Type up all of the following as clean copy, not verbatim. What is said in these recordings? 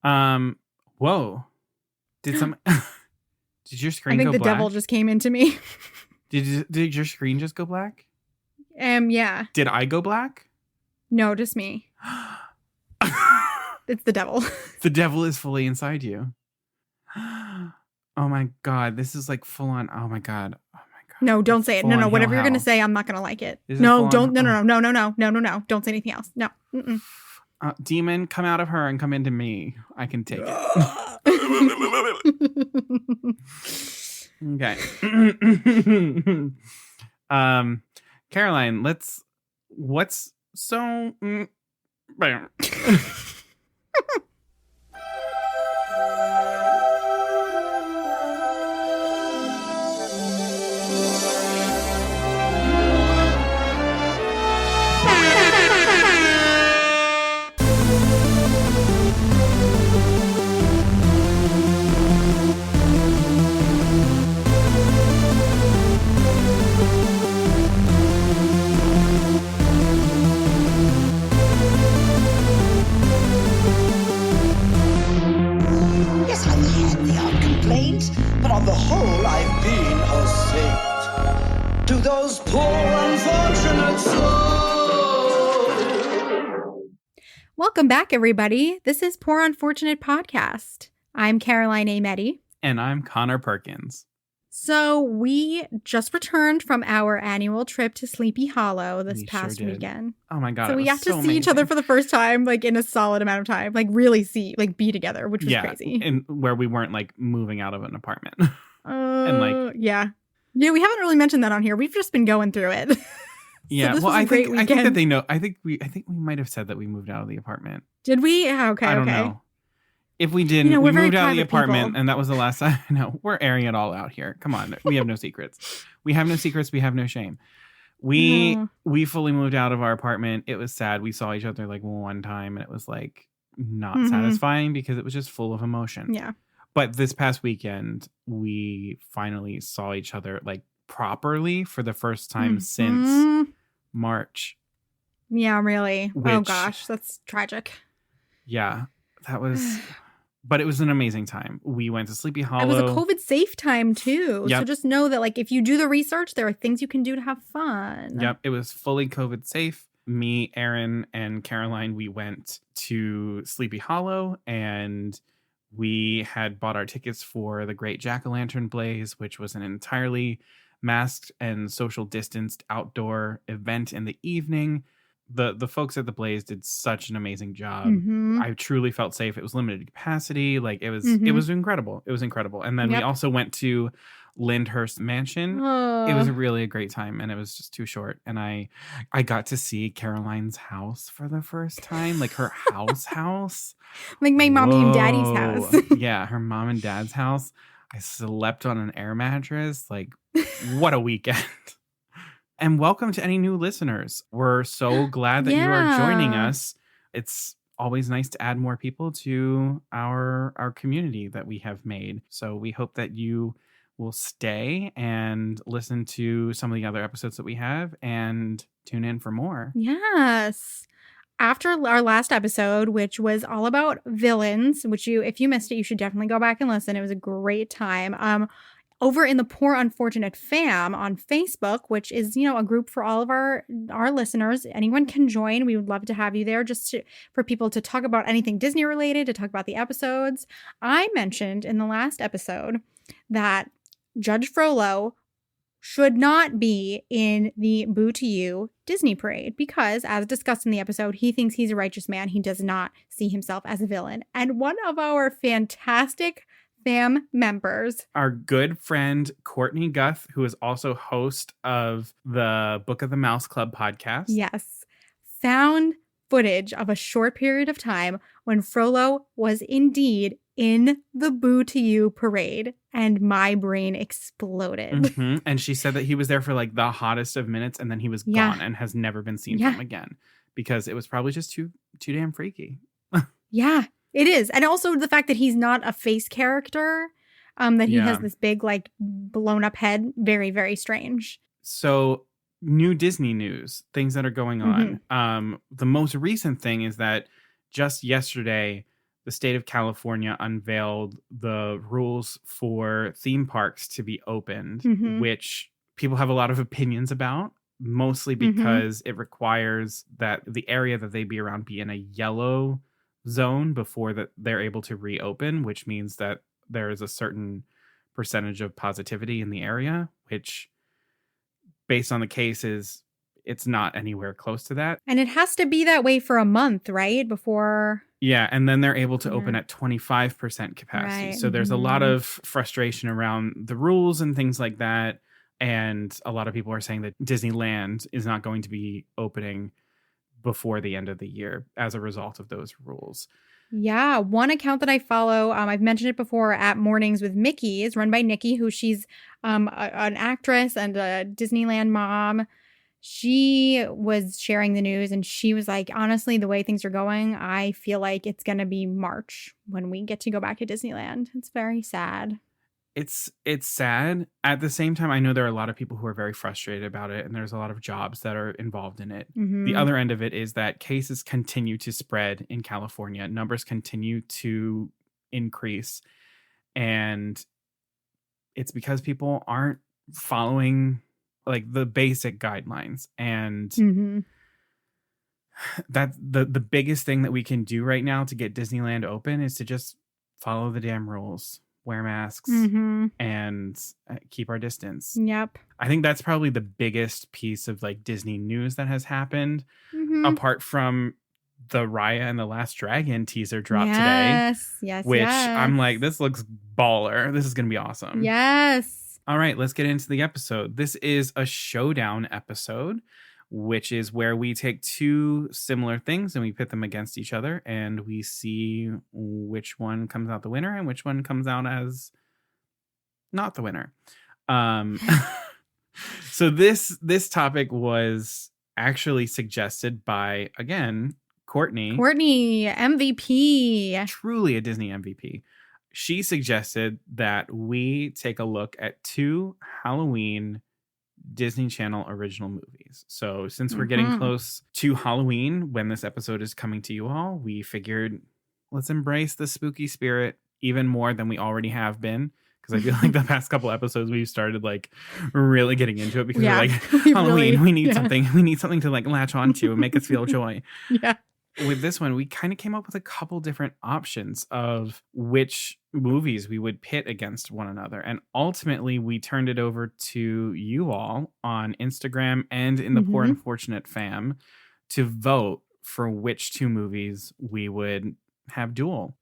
Whoa. Did your screen go black? I think the devil just came into me. Did your screen just go black? Yeah. Did I go black? No, just me. It's the devil. The devil is fully inside you. Oh my God. This is like full on. Oh my God. No, don't say it. No, whatever you're going to say, I'm not going to like it. No, don't. No. Don't say anything else. No. Demon, come out of her and come into me. I can take it. Okay. Caroline, what's so... But on the whole, I've been a saint to those poor unfortunate souls. Welcome back, everybody. This is Poor Unfortunate Podcast. I'm Caroline A. Meddy. And I'm Connor Perkins. So we just returned from our annual trip to Sleepy Hollow this past weekend. Oh my God. So we got to see each other for the first time, like in a solid amount of time, like really be together, which was crazy. And where we weren't like moving out of an apartment. Yeah, we haven't really mentioned that on here. We've just been going through it. Yeah, well, I think that they know. I think we might have said that we moved out of the apartment. Did we? Yeah, okay. I don't know. If we didn't, we moved out of the apartment, people. And that was the last time. No, we're airing it all out here. Come on, we have no secrets. We have no secrets. We have no shame. We fully moved out of our apartment. It was sad. We saw each other like one time, and it was like not satisfying because it was just full of emotion. Yeah. But this past weekend, we finally saw each other like properly for the first time since March. Yeah, really. Oh gosh, that's tragic. Yeah, that was. But it was an amazing time. We went to Sleepy Hollow. It was a COVID-safe time, too. Yep. So just know that, like, if you do the research, there are things you can do to have fun. Yep. It was fully COVID-safe. Me, Aaron, and Caroline, we went to Sleepy Hollow, and we had bought our tickets for the Great Jack-O-Lantern Blaze, which was an entirely masked and social distanced outdoor event in the evening. The folks at the Blaze did such an amazing job. I truly felt safe. It was limited capacity. Like it was incredible. It was incredible. And then we also went to Lyndhurst Mansion. It was really a great time, and it was just too short. And I got to see Caroline's house for the first time, like her house. Like my mommy and daddy's house. Yeah, her mom and dad's house. I slept on an air mattress. Like, what a weekend. And welcome to any new listeners. We're so glad that you are joining us. It's always nice to add more people to our community that we have made. So we hope that you will stay and listen to some of the other episodes that we have and tune in for more. Yes. After our last episode, which was all about villains, which if you missed it, you should definitely go back and listen. It was a great time. Over in the Poor Unfortunate Fam on Facebook, which is, a group for all of our listeners. Anyone can join. We would love to have you there for people to talk about anything Disney related, to talk about the episodes. I mentioned in the last episode that Judge Frollo should not be in the Boo to You Disney parade because, as discussed in the episode, he thinks he's a righteous man. He does not see himself as a villain. And one of our fantastic fam members, our good friend Courtney Guth, who is also host of the Book of the Mouse Club podcast, yes, found footage of a short period of time when Frollo was indeed in the Boo to You parade, and my brain exploded. And she said that he was there for like the hottest of minutes, and then he was gone and has never been seen from again because it was probably just too damn freaky. Yeah. It is. And also the fact that he's not a face character, that he has this big, like, blown up head. Very, very strange. So new Disney news, things that are going on. The most recent thing is that just yesterday, the state of California unveiled the rules for theme parks to be opened, which people have a lot of opinions about, mostly because it requires that the area that they be around be in a yellow zone before that they're able to reopen, which means that there is a certain percentage of positivity in the area, which based on the cases, it's not anywhere close to that. And it has to be that way for a month, right? Before. Yeah, and then they're able to open at 25% capacity. Right. So there's a lot of frustration around the rules and things like that. And a lot of people are saying that Disneyland is not going to be opening before the end of the year as a result of those rules. Yeah, one account that I follow, I've mentioned it before, at Mornings with Mickey, is run by Nikki, who she's an actress and a Disneyland mom. She was sharing the news and she was like, honestly, the way things are going, I feel like it's going to be March when we get to go back to Disneyland. It's very sad. It's sad. At the same time, I know there are a lot of people who are very frustrated about it, and there's a lot of jobs that are involved in it. The other end of it is that cases continue to spread in California. Numbers continue to increase, and it's because people aren't following like the basic guidelines. And that the biggest thing that we can do right now to get Disneyland open is to just follow the damn rules. Wear masks and keep our distance. Yep. I think that's probably the biggest piece of like Disney news that has happened, apart from the Raya and the Last Dragon teaser drop today. Yes, which I'm like, this looks baller. This is going to be awesome. Yes. All right, let's get into the episode. This is a Showdown episode, which is where we take two similar things and we pit them against each other and we see which one comes out the winner and which one comes out as not the winner. So this topic was actually suggested by, again, Courtney. Courtney, MVP. Truly a Disney MVP. She suggested that we take a look at 2 Halloween Disney Channel original movies. So since we're getting close to Halloween when this episode is coming to you all, we figured let's embrace the spooky spirit even more than we already have been. Because I feel like the past couple episodes we've started like really getting into it because we're like, Halloween, we need something. We need something to like latch onto and make us feel joy. Yeah. With this one, we kind of came up with a couple different options of which movies we would pit against one another. And ultimately, we turned it over to you all on Instagram and in the Poor Unfortunate fam to vote for which 2 movies we would have duel.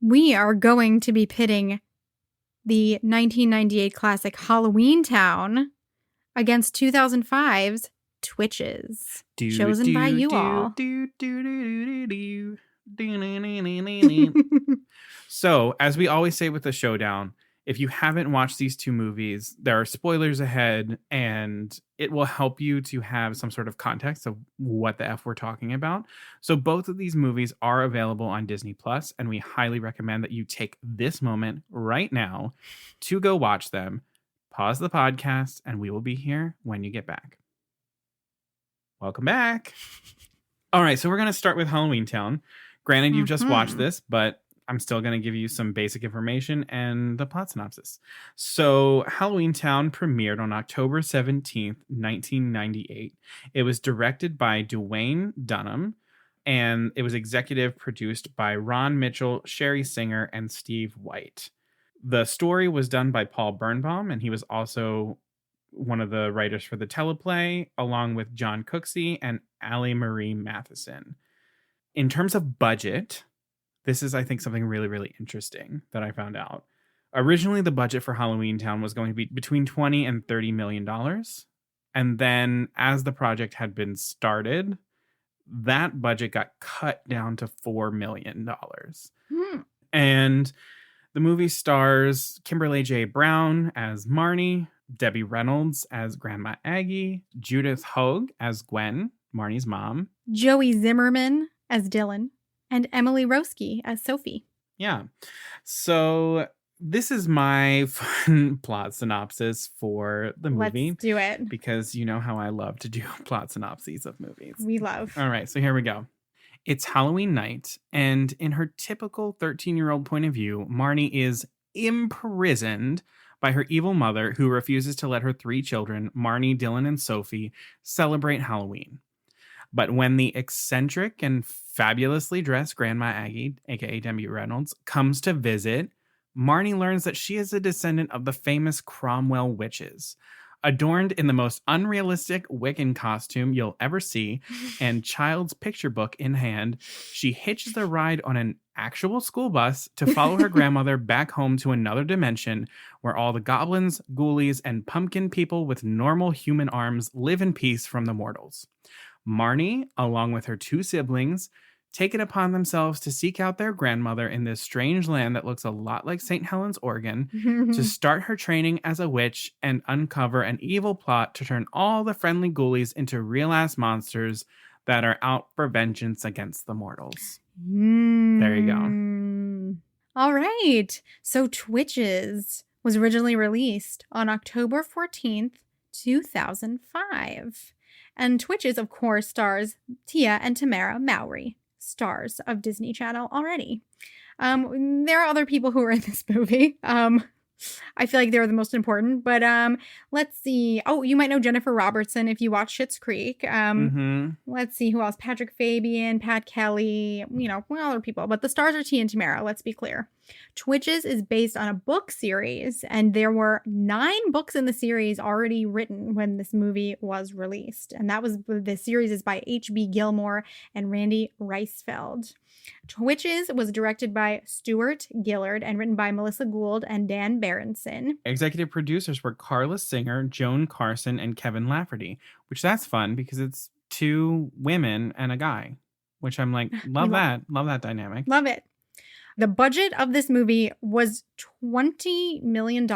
We are going to be pitting the 1998 classic Halloweentown against 2005's Twitches, chosen by you all. So, as we always say with the Showdown, if you haven't watched these 2 movies, there are spoilers ahead, and it will help you to have some sort of context of what the F we're talking about. So both of these movies are available on Disney Plus, and we highly recommend that you take this moment right now to go watch them. Pause the podcast, and we will be here when you get back. Welcome back. All right, so we're going to start with Halloweentown. Granted, you've just watched this, but I'm still going to give you some basic information and the plot synopsis. So Halloweentown premiered on October 17th, 1998. It was directed by Dwayne Dunham, and it was executive produced by Ron Mitchell, Sherry Singer, and Steve White. The story was done by Paul Birnbaum, and he was also one of the writers for the teleplay, along with John Cooksey and Allie Marie Matheson. In terms of budget, this is, I think, something really, really interesting that I found out. Originally, the budget for Halloweentown was going to be between $20 and $30 million. And then as the project had been started, that budget got cut down to $4 million. And the movie stars Kimberly J. Brown as Marnie, Debbie Reynolds as Grandma Aggie, Judith Hoag as Gwen, Marnie's mom, Joey Zimmerman as Dylan, and Emily Roski as Sophie. Yeah. So this is my fun plot synopsis for the movie. Let's do it. Because you know how I love to do plot synopses of movies. We love. All right, so here we go. It's Halloween night, and in her typical 13-year-old point of view, Marnie is imprisoned by her evil mother who refuses to let her 3 children, Marnie, Dylan, and Sophie, celebrate Halloween. But when the eccentric and fabulously dressed Grandma Aggie, aka Debbie Reynolds, comes to visit, Marnie learns that she is a descendant of the famous Cromwell witches. Adorned in the most unrealistic Wiccan costume you'll ever see, and child's picture book in hand, she hitches the ride on an actual school bus to follow her grandmother back home to another dimension where all the goblins, ghoulies, and pumpkin people with normal human arms live in peace from the mortals. Marnie, along with her 2 siblings, take it upon themselves to seek out their grandmother in this strange land that looks a lot like St. Helens, Oregon, to start her training as a witch and uncover an evil plot to turn all the friendly ghoulies into real-ass monsters that are out for vengeance against the mortals. There you go. All right. So Twitches was originally released on October 14th, 2005. And Twitches, of course, stars Tia and Tamara Mowry, stars of Disney Channel already. There are other people who are in this movie. I feel like they're the most important, but let's see. Oh, you might know Jennifer Robertson if you watch Schitt's Creek. Let's see who else. Patrick Fabian, Pat Kelly, other people. But the stars are Tia and Tamara, let's be clear. Twitches is based on a book series, and there were 9 books in the series already written when this movie was released. And the series is by H.B. Gilmore and Randy Reisfeld. Twitches was directed by Stuart Gillard and written by Melissa Gould and Dan Berenson. Executive producers were Carla Singer, Joan Carson, and Kevin Lafferty, which that's fun because it's 2 women and a guy, which I'm like, love that dynamic. Love it. The budget of this movie was $20 million.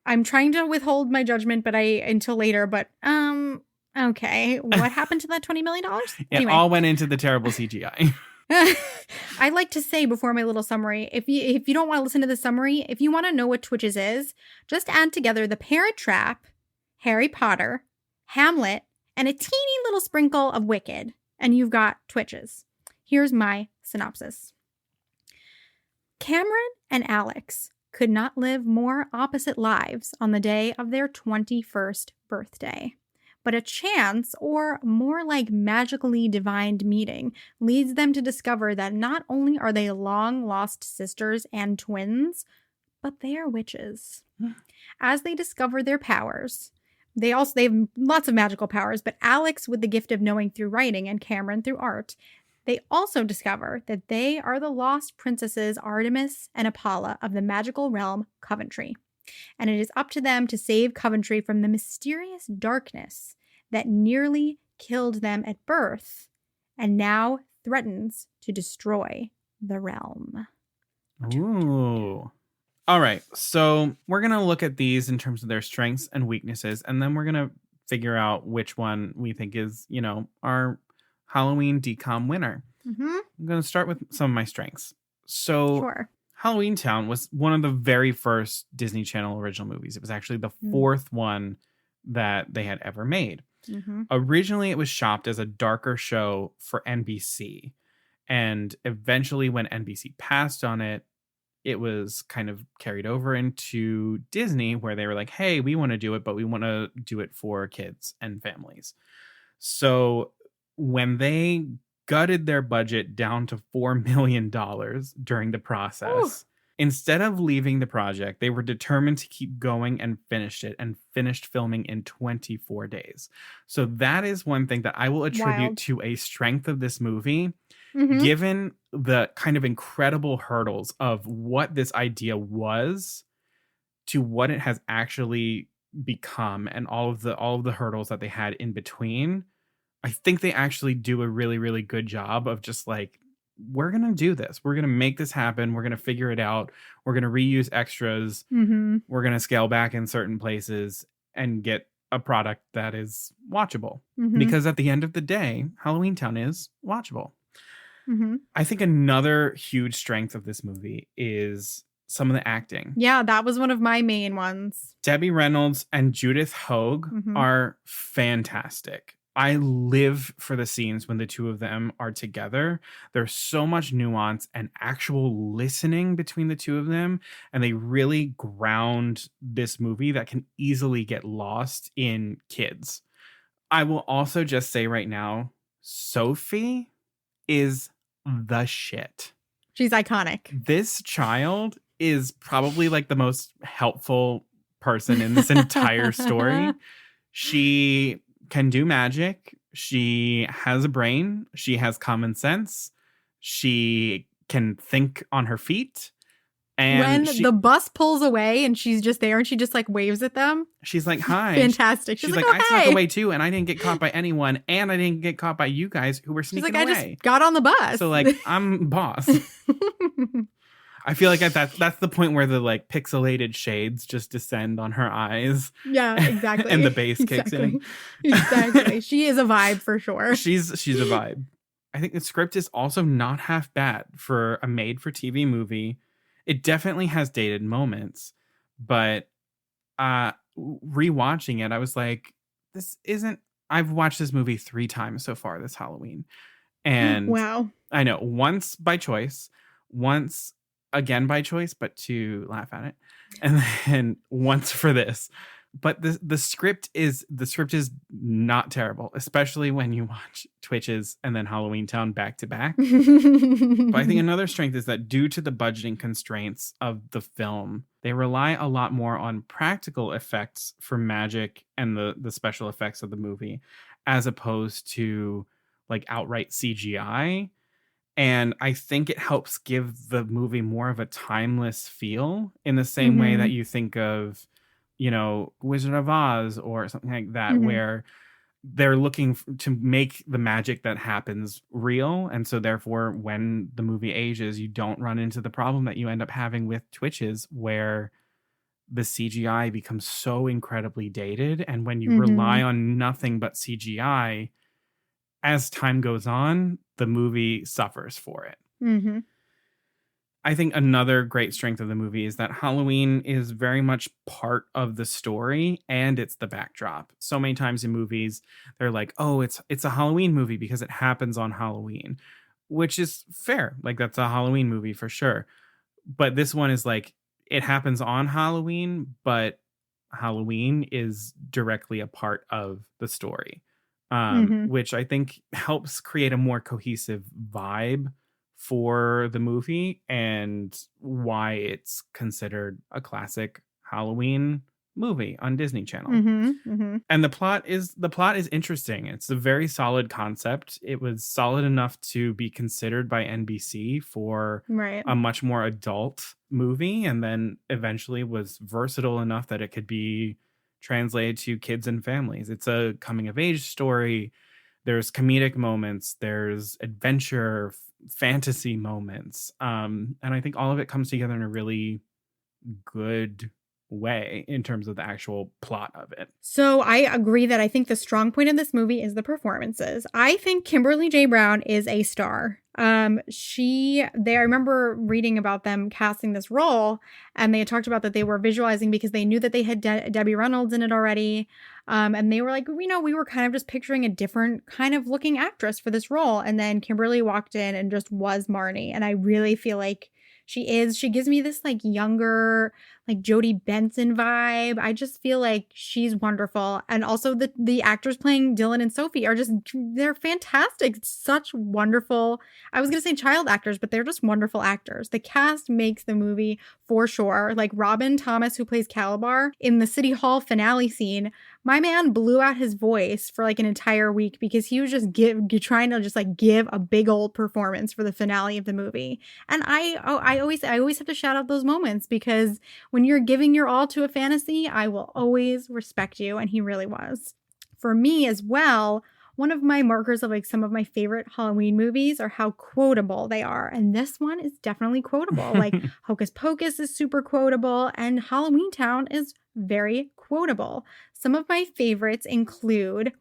I'm trying to withhold my judgment, until later, okay. What happened to that $20 million? It all went into the terrible CGI. I like to say before my little summary, if you don't want to listen to the summary, if you want to know what Twitches is, just add together The Parent Trap, Harry Potter, Hamlet, and a teeny little sprinkle of Wicked, and you've got Twitches. Here's my synopsis. Cameron and Alex could not live more opposite lives on the day of their 21st birthday. But a chance, or more like magically divined meeting, leads them to discover that not only are they long-lost sisters and twins, but they are witches. As they discover their powers, they have lots of magical powers, but Alex with the gift of knowing through writing and Cameron through art, they also discover that they are the lost princesses Artemis and Apollo of the magical realm Coventry. And it is up to them to save Coventry from the mysterious darkness that nearly killed them at birth and now threatens to destroy the realm. Ooh. All right. So we're going to look at these in terms of their strengths and weaknesses, and then we're going to figure out which one we think is, our Halloween DCOM winner. I'm going to start with some of my strengths. So sure. Halloweentown was one of the very first Disney Channel original movies. It was actually the 4th one that they had ever made. Originally, it was shopped as a darker show for NBC. And eventually, when NBC passed on it, it was kind of carried over into Disney, where they were like, hey, we want to do it, but we want to do it for kids and families. So when they gutted their budget down to $4 million during the process, instead of leaving the project, they were determined to keep going and finished it, and finished filming in 24 days. So that is one thing that I will attribute to a strength of this movie, given the kind of incredible hurdles of what this idea was to what it has actually become, and all of the hurdles that they had in between. I think they actually do a really, really good job of just like, we're going to do this. We're going to make this happen. We're going to figure it out. We're going to reuse extras. We're going to scale back in certain places and get a product that is watchable. Because at the end of the day, Halloweentown is watchable. I think another huge strength of this movie is some of the acting. Yeah, that was one of my main ones. Debbie Reynolds and Judith Hoag are fantastic. I live for the scenes when the two of them are together. There's so much nuance and actual listening between the two of them, and they really ground this movie that can easily get lost in kids. I will also just say right now, Sophie is the shit. She's iconic. This child is probably like the most helpful person in this entire story. She can do magic. She has a brain. She has common sense. She can think on her feet. And when the bus pulls away and she's just there and she just like waves at them. She's like, hi. Fantastic. She's like, oh, I hey. snuck away too, and I didn't get caught by anyone, and I didn't get caught by you guys who were sneaking away. I just got on the bus. So like, I'm boss. I feel like that's the point where the like pixelated shades just descend on her eyes. Yeah, exactly. And the bass kicks in. Exactly. She is a vibe for sure. She's a vibe. I think the script is also not half bad for a made-for-TV movie. It definitely has dated moments, but rewatching it, I was like, this isn't. I've watched this movie 3 times so far this Halloween, and wow, I know, once by choice, once again by choice, but to laugh at it, and then once for this. But the script is not terrible, especially when you watch Twitches and then Halloweentown back to back. But I think another strength is that due to the budgeting constraints of the film, they rely a lot more on practical effects for magic and the special effects of the movie, as opposed to like outright CGI. And I think it helps give the movie more of a timeless feel, in the same way that you think of, you know, Wizard of Oz or something like that, where they're looking to make the magic that happens real. And so therefore, when the movie ages, you don't run into the problem that you end up having with Twitches, where the CGI becomes so incredibly dated. And when you rely on nothing but CGI, as time goes on, the movie suffers for it. I think another great strength of the movie is that Halloween is very much part of the story, and it's the backdrop. So many times in movies, they're like, oh, it's a Halloween movie because it happens on Halloween, which is fair. Like, that's a Halloween movie for sure. But this one is like, it happens on Halloween, but Halloween is directly a part of the story, which I think helps create a more cohesive vibe for the movie, and why it's considered a classic Halloween movie on Disney Channel. And the plot is interesting. It's a very solid concept. It was solid enough to be considered by NBC for a much more adult movie, and then eventually was versatile enough that it could be translated to kids and families. It's a coming of age story. There's comedic moments, there's adventure, fantasy moments. And I think all of it comes together in a really good way in terms of the actual plot of it. So I agree that I think the strong point of this movie is the performances. I think Kimberly J. Brown is a star. I remember reading about them casting this role, and they had talked about that they were visualizing because they knew that they had Debbie Reynolds in it already. And they were like, you know, we were kind of just picturing a different kind of looking actress for this role. And then Kimberly walked in and just was Marnie. And I really feel like she gives me this like younger, like Jodie Benson vibe. I just feel like she's wonderful. And also the actors playing Dylan and Sophie they're fantastic. It's such wonderful, I was going to say child actors, but they're just wonderful actors. The cast makes the movie for sure. Like Robin Thomas, who plays Calabar in the City Hall finale scene, my man blew out his voice for like an entire week because he was just trying to just like give a big old performance for the finale of the movie. And I always have to shout out those moments, because when you're giving your all to a fantasy, I will always respect you. And he really was. For me as well, one of my markers of like some of my favorite Halloween movies are how quotable they are. And this one is definitely quotable. Like Hocus Pocus is super quotable, and Halloweentown is very quotable. Some of my favorites include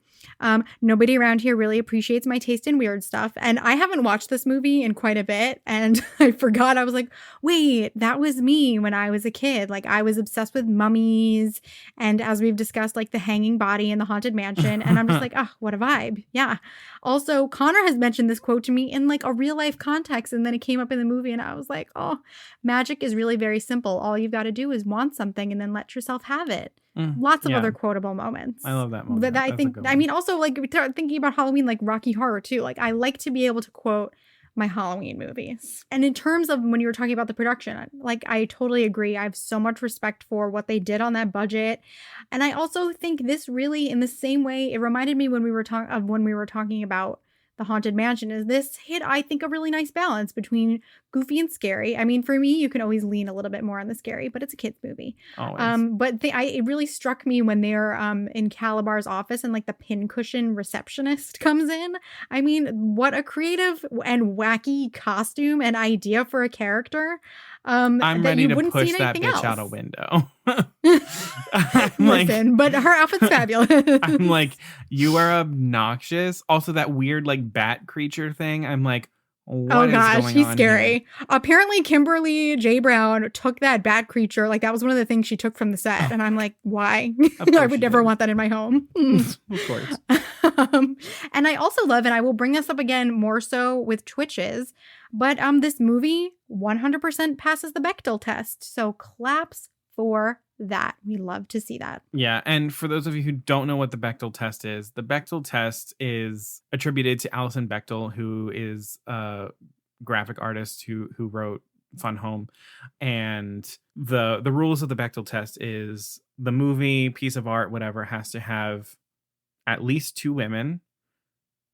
Nobody around here really appreciates my taste in weird stuff. And I haven't watched this movie in quite a bit. And I forgot. I was like, wait, that was me when I was a kid. Like, I was obsessed with mummies. And as we've discussed, like the hanging body in the haunted mansion. And I'm just like, oh, what a vibe. Yeah. Also, Connor has mentioned this quote to me in like a real life context. And then it came up in the movie. And I was like, oh, magic is really very simple. All you've got to do is want something and then let yourself have it. Lots of other quotable moments. I love that moment. That I think, I mean, also like thinking about Halloween, like Rocky Horror too. Like I like to be able to quote my Halloween movies. And in terms of when you were talking about the production, like I totally agree. I have so much respect for what they did on that budget. And I also think this really, in the same way, it reminded me when we were talking about the Haunted Mansion, is this hit, I think, a really nice balance between goofy and scary. I mean, for me, you can always lean a little bit more on the scary, but it's a kid's movie. Always. But it really struck me when they're in Calabar's office and like the pincushion receptionist comes in. I mean, what a creative and wacky costume and idea for a character. I'm ready to push that bitch out a window. Listen, but her outfit's fabulous. I'm like, you are obnoxious. Also, that weird like bat creature thing. I'm like, what is going on she's scary. Here? Apparently, Kimberly J. Brown took that bat creature. Like that was one of the things she took from the set, and I'm like, why? I would never want that in my home. Of course. And I also love, and I will bring this up again more so with Twitches, but this movie 100% passes the Bechdel test. So claps for that. We love to see that. Yeah. And for those of you who don't know what the Bechdel test is, the Bechdel test is attributed to Alison Bechdel, who is a graphic artist who wrote Fun Home. And the rules of the Bechdel test is the movie, piece of art, whatever, has to have at least two women.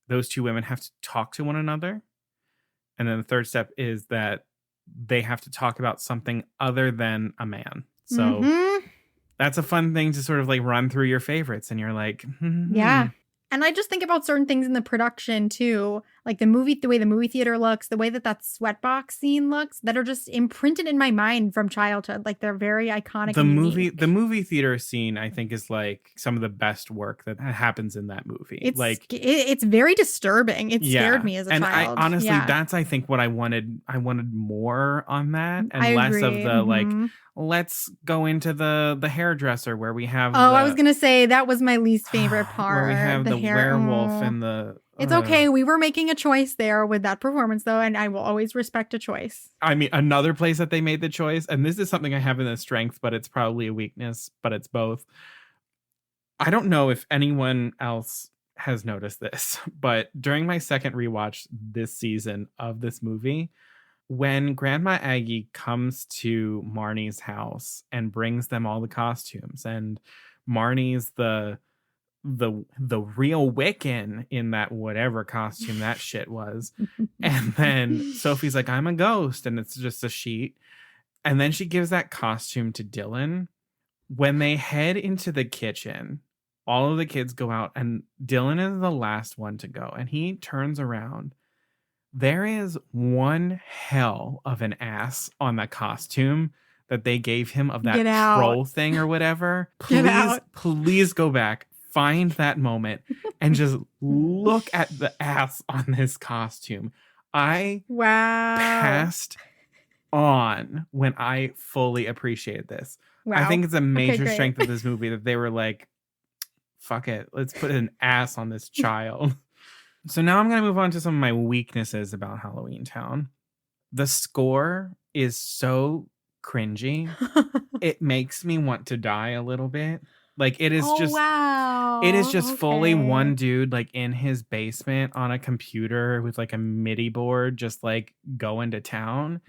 Those two women have to talk to one another. And then the third step is that they have to talk about something other than a man. So that's a fun thing to sort of like run through your favorites. And you're like, yeah. And I just think about certain things in the production too, like the way the movie theater looks, the way that sweatbox scene looks, that are just imprinted in my mind from childhood. Like they're very iconic. The movie theater scene, I think, is like some of the best work that happens in that movie. It's very disturbing. It scared me as a child. And I honestly, that's I think what I wanted. I wanted more on that and less of the like. Let's go into the hairdresser where we have. I was gonna say that was my least favorite part. Where we have the werewolf and the. It's okay. We were making a choice there with that performance, though, and I will always respect a choice. I mean, another place that they made the choice, and this is something I have in a strength, but it's probably a weakness, but it's both. I don't know if anyone else has noticed this, but during my second rewatch this season of this movie, when Grandma Aggie comes to Marnie's house and brings them all the costumes, and Marnie's the real Wiccan in that whatever costume that shit was, and then Sophie's like, I'm a ghost, and it's just a sheet, and then she gives that costume to Dylan. When they head into the kitchen, all of the kids go out, and Dylan is the last one to go, and he turns around. There is one hell of an ass on the costume that they gave him of that troll thing or whatever. Please go back, find that moment, and just look at the ass on this costume. I passed on when I fully appreciated this. Wow. I think it's a major strength of this movie that they were like, fuck it, let's put an ass on this child. So now I'm going to move on to some of my weaknesses about Halloweentown. The score is so cringy. It makes me want to die a little bit. Like it is it is just fully one dude like in his basement on a computer with like a MIDI board, just like going to town.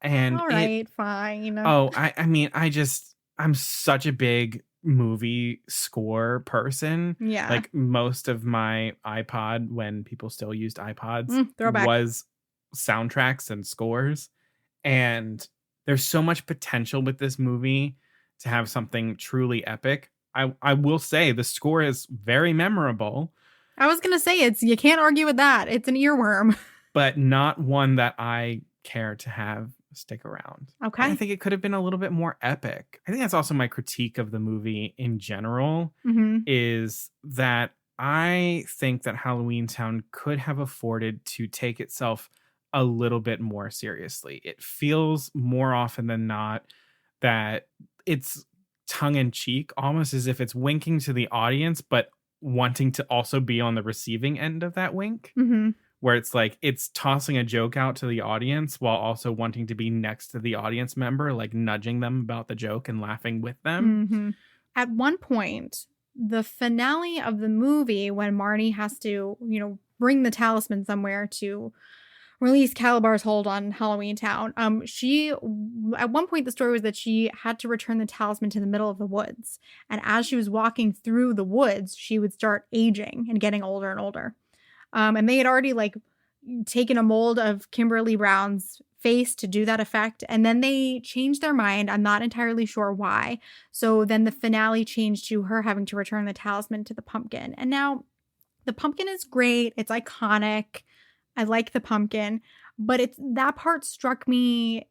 And all right, fine. I mean, I'm such a big movie score person. Yeah. Like most of my iPod, when people still used iPods, was soundtracks and scores. And there's so much potential with this movie to have something truly epic. I will say the score is very memorable. I was gonna say you can't argue with that. It's an earworm. But not one that I care to have stick around. Okay. I think it could have been a little bit more epic. I think that's also my critique of the movie in general, is that I think that Halloweentown could have afforded to take itself a little bit more seriously. It feels more often than not that it's tongue-in-cheek, almost as if it's winking to the audience, but wanting to also be on the receiving end of that wink. Where it's like it's tossing a joke out to the audience while also wanting to be next to the audience member, like nudging them about the joke and laughing with them. At one point, the finale of the movie, when Marnie has to, bring the talisman somewhere to release Calabar's hold on Halloweentown, she, at one point, the story was that she had to return the talisman to the middle of the woods. And as she was walking through the woods, she would start aging and getting older and older. And they had already taken a mold of Kimberly Brown's face to do that effect. And then they changed their mind. I'm not entirely sure why. So then the finale changed to her having to return the talisman to the pumpkin. And now the pumpkin is great. It's iconic. I like the pumpkin. But that part struck me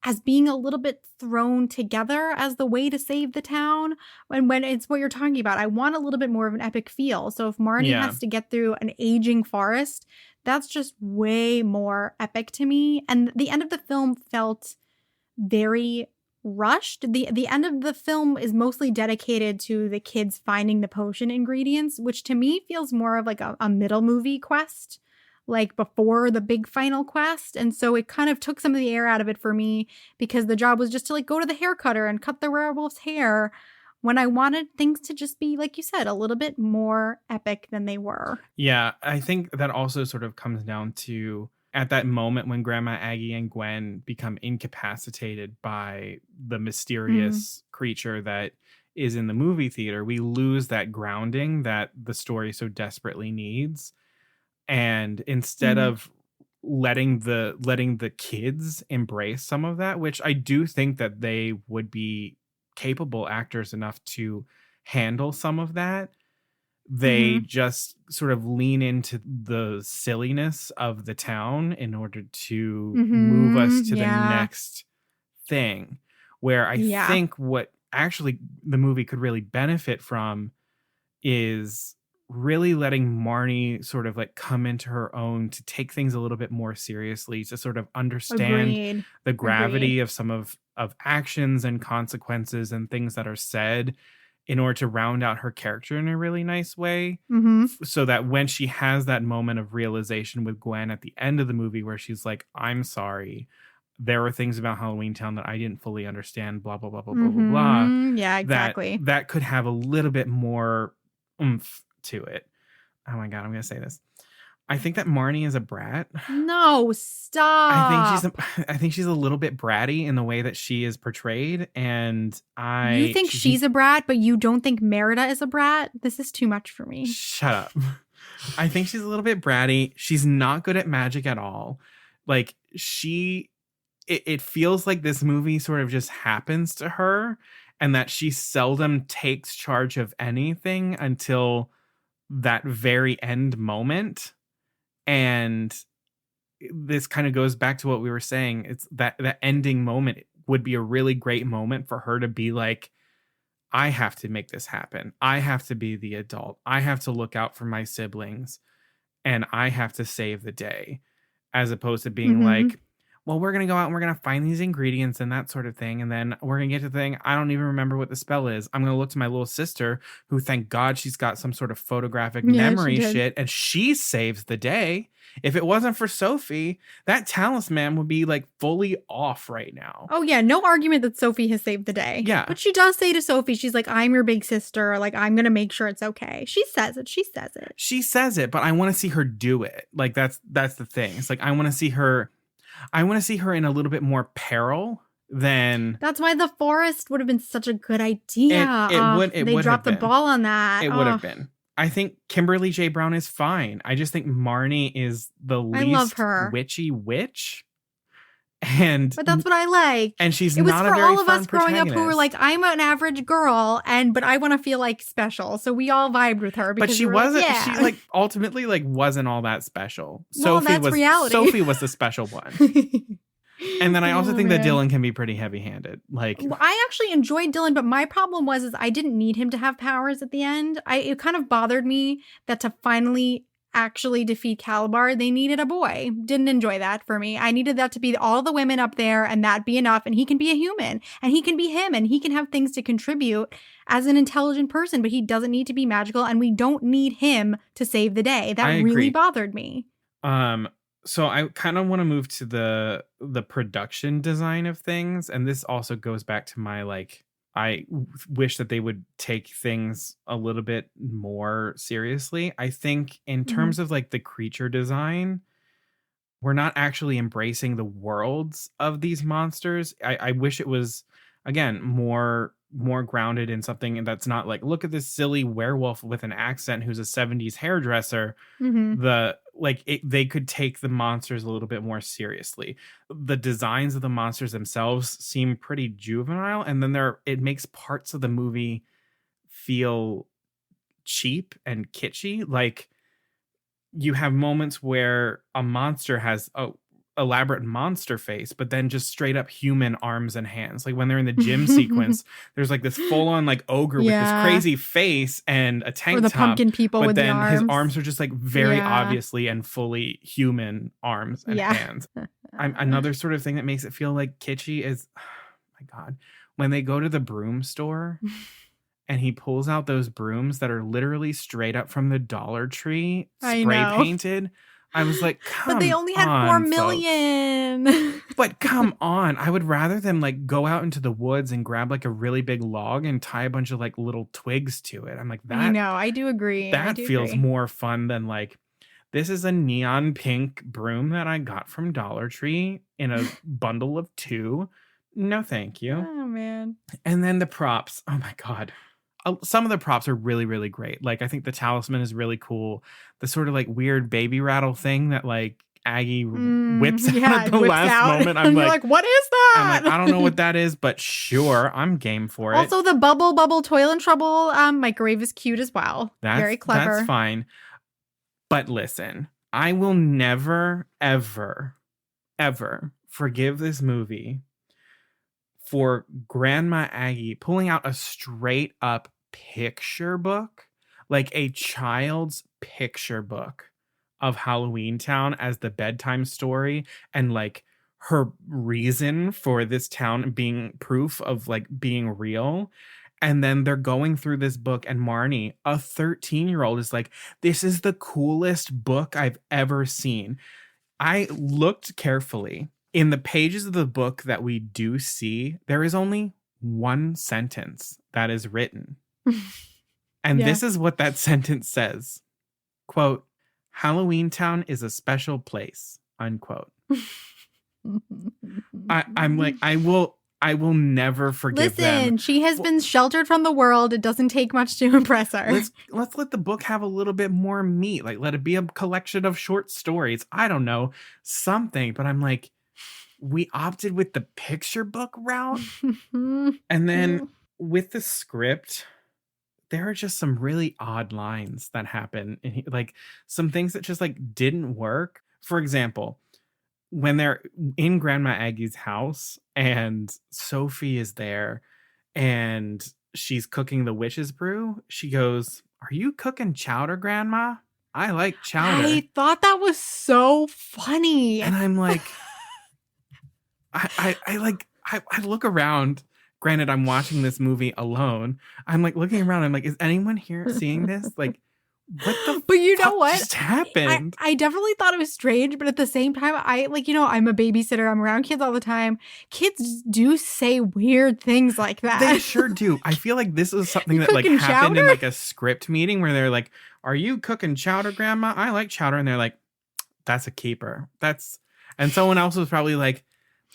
as being a little bit thrown together as the way to save the town. And when it's what you're talking about, I want a little bit more of an epic feel. So if Marnie has to get through an aging forest, that's just way more epic to me. And the end of the film felt very rushed. The end of the film is mostly dedicated to the kids finding the potion ingredients, which to me feels more of like a middle movie quest, like before the big final quest. And so it kind of took some of the air out of it for me, because the job was just to go to the hair cutter and cut the werewolf's hair, when I wanted things to just be, like you said, a little bit more epic than they were. Yeah, I think that also sort of comes down to at that moment when Grandma Aggie and Gwen become incapacitated by the mysterious creature that is in the movie theater, we lose that grounding that the story so desperately needs. And instead of letting the kids embrace some of that, which I do think that they would be capable actors enough to handle some of that, they just sort of lean into the silliness of the town in order to move us to the next thing. Where I think what actually the movie could really benefit from is really letting Marnie sort of come into her own, to take things a little bit more seriously, to sort of understand the gravity of some of actions and consequences and things that are said, in order to round out her character in a really nice way. So that when she has that moment of realization with Gwen at the end of the movie, where she's like, I'm sorry, there were things about Halloweentown that I didn't fully understand, blah, blah, blah, blah, blah, blah, blah. Yeah, exactly. That could have a little bit more oomph to it. Oh my God, I'm going to say this. I think that Marnie is a brat. No, stop. I think she's a little bit bratty in the way that she is portrayed. And You think she's a brat, but you don't think Merida is a brat? This is too much for me. Shut up. I think she's a little bit bratty. She's not good at magic at all. It feels like this movie sort of just happens to her, and that she seldom takes charge of anything until that very end moment. And this kind of goes back to what we were saying. It's that ending moment would be a really great moment for her to be like, I have to make this happen. I have to be the adult. I have to look out for my siblings, and I have to save the day, as opposed to being like, well, we're going to go out and we're going to find these ingredients and that sort of thing. And then we're going to get to the thing. I don't even remember what the spell is. I'm going to look to my little sister, who, thank God, she's got some sort of photographic memory shit, and she saves the day. If it wasn't for Sophie, that talisman would be fully off right now. Oh, yeah. No argument that Sophie has saved the day. Yeah. But she does say to Sophie, she's like, I'm your big sister. I'm going to make sure it's okay. She says it. She says it, but I want to see her do it. That's the thing. It's I want to see her in a little bit more peril than... That's why the forest would have been such a good idea. They dropped the ball on that. It would have been. I think Kimberly J. Brown is fine. I just think Marnie is the least witchy witch. But that's what I like. And she's not a very fun protagonist. It was for all of us growing up who were like, I'm an average girl, but I want to feel special. So we all vibed with her. But she wasn't. She ultimately wasn't all that special. Well, that's reality. Sophie was the special one. And then I also Oh, think that man. Dylan can be pretty heavy-handed. Like, Well, I actually enjoyed Dylan, but my problem was I didn't need him to have powers at the end. It kind of bothered me that to finally actually defeat Calabar, they needed a boy. Didn't enjoy that for me. I needed that to be all the women up there and that be enough. And he can be a human and he can be him and he can have things to contribute as an intelligent person, but he doesn't need to be magical and we don't need him to save the day. That I really agree. bothered me. So I kind of want to move to the production design of things, and this also goes back to my like, I wish that they would take things a little bit more seriously. I think in terms of like the creature design, we're not actually embracing the worlds of these monsters. I wish it was, again, more grounded in something that's not like, look at this silly werewolf with an accent who's a 70s hairdresser. They could take the monsters a little bit more seriously. The designs of the monsters themselves seem pretty juvenile, and then it makes parts of the movie feel cheap and kitschy. Like, you have moments where a monster has a elaborate monster face, but then just straight up human arms and hands. Like when they're in the gym sequence, there's like this full on like ogre with this crazy face and a tank or the top, pumpkin people but with then the arms. his arms are just like very obviously and fully human arms and hands. Another sort of thing that makes it feel like kitschy is, oh my God, when they go to the broom store and he pulls out those brooms that are literally straight up from the Dollar Tree, spray painted. I was like, come on. But they only had 4 million. But come on. I would rather them like go out into the woods and grab like a really big log and tie a bunch of like little twigs to it. I'm like, that. I know. I do agree. That feels more fun than like, this is a neon pink broom that I got from Dollar Tree in a bundle of 2. No, thank you. Oh, man. And then the props. Oh, my God. Some of the props are really, really great. Like, I think the talisman is really cool. The sort of like weird baby rattle thing that like Aggie whips out at the last moment. I'm like, what is that? I'm like, I don't know what that is, but sure, I'm game for it. Also, the bubble toil and trouble microwave is cute as well. Very clever. That's fine. But listen, I will never, ever, ever forgive this movie for Grandma Aggie pulling out a straight up picture book, like a child's picture book of Halloweentown as the bedtime story, and like her reason for this town being proof of like being real. And then they're going through this book, and Marnie, a 13-year-old, is like, this is the coolest book I've ever seen. I looked carefully. In the pages of the book that we do see, there is only one sentence that is written. And this is what that sentence says. Quote, Halloweentown is a special place, unquote. I'm like, I will never forgive them. Listen, she has been sheltered from the world. It doesn't take much to impress her. Let's let the book have a little bit more meat. Like, let it be a collection of short stories. I don't know, something. But I'm like, we opted with the picture book route. And then with the script, there are just some really odd lines that happen. Like some things that just like didn't work. For example, when they're in Grandma Aggie's house and Sophie is there and she's cooking the witch's brew, she goes, "Are you cooking chowder, Grandma? I like chowder." I thought that was so funny. And I'm like, I look around. Granted, I'm watching this movie alone. I'm like looking around. I'm like, is anyone here seeing this? Like, what the but you know what just happened? I definitely thought it was strange, but at the same time, I'm a babysitter. I'm around kids all the time. Kids do say weird things like that. They sure do. I feel like this is something that like happened chowder? in like a script meeting where they're like, "Are you cooking chowder, Grandma? I like chowder." And they're like, "That's a keeper." And someone else was probably like,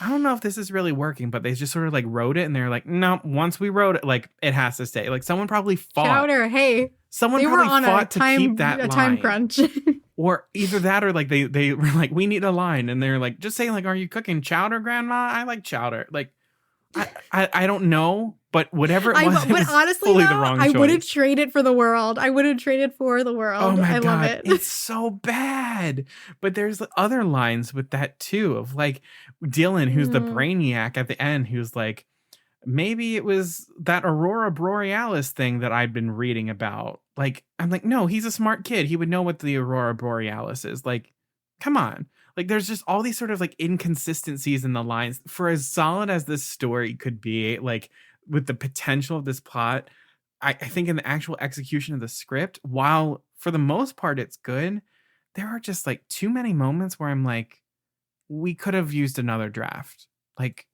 "I don't know if this is really working," but they just sort of like wrote it and they're like, "No, once we wrote it, like it has to stay." Like someone probably fought. Chowder, hey. Someone they probably were on fought to keep that line. A time crunch. Or either that or like they were like, "We need a line." And they're like, just saying like, "Are you cooking chowder, Grandma? I like chowder." Like, I don't know, but whatever it was, it but was honestly, fully though, the wrong I choice. wouldn't trade it for the world. I wouldn't trade it for the world. Oh my I God, love it. it's so bad. But there's other lines with that too, of like Dylan, who's the brainiac at the end, who's like, maybe it was that Aurora Borealis thing that I'd been reading about. Like, I'm like, no, he's a smart kid. He would know what the Aurora Borealis is. Like, come on. Like, there's just all these sort of like inconsistencies in the lines. For as solid as this story could be, like with the potential of this plot, I think in the actual execution of the script, while for the most part it's good, there are just like too many moments where I'm like, we could have used another draft. Like,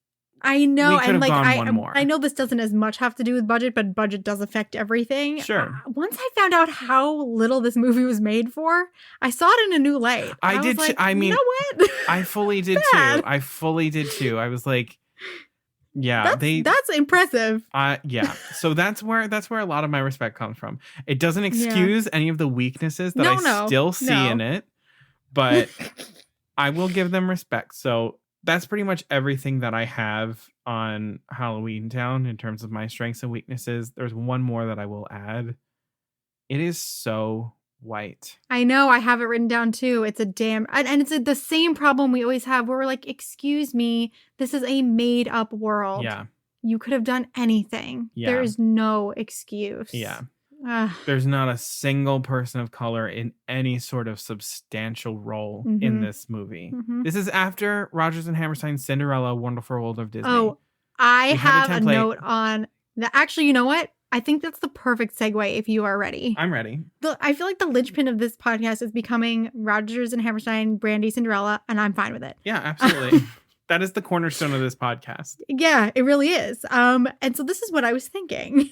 I know, we could and have like gone one more. I know this doesn't as much have to do with budget, but budget does affect everything. Sure. Once I found out how little this movie was made for, I saw it in a new light. I did. Was like, I mean, you know what? I fully did too. I fully did too. I was like, yeah, that's impressive. Yeah. So that's where a lot of my respect comes from. It doesn't excuse any of the weaknesses that I still see in it, but I will give them respect. So that's pretty much everything that I have on Halloweentown in terms of my strengths and weaknesses. There's one more that I will add. It is so white. I know. I have it written down too. It's and it's the same problem we always have where we're like, excuse me, this is a made up world. Yeah. You could have done anything. Yeah. There is no excuse. Yeah. There's not a single person of color in any sort of substantial role in this movie. This is after Rodgers and Hammerstein's Cinderella, Wonderful World of Disney. Oh, I have a note on that. Actually, you know what? I think that's the perfect segue if you are ready. I'm ready. I feel like the linchpin of this podcast is becoming Rodgers and Hammerstein, Brandy, Cinderella, and I'm fine with it. Yeah, absolutely. That is the cornerstone of this podcast. Yeah, it really is. And so this is what I was thinking.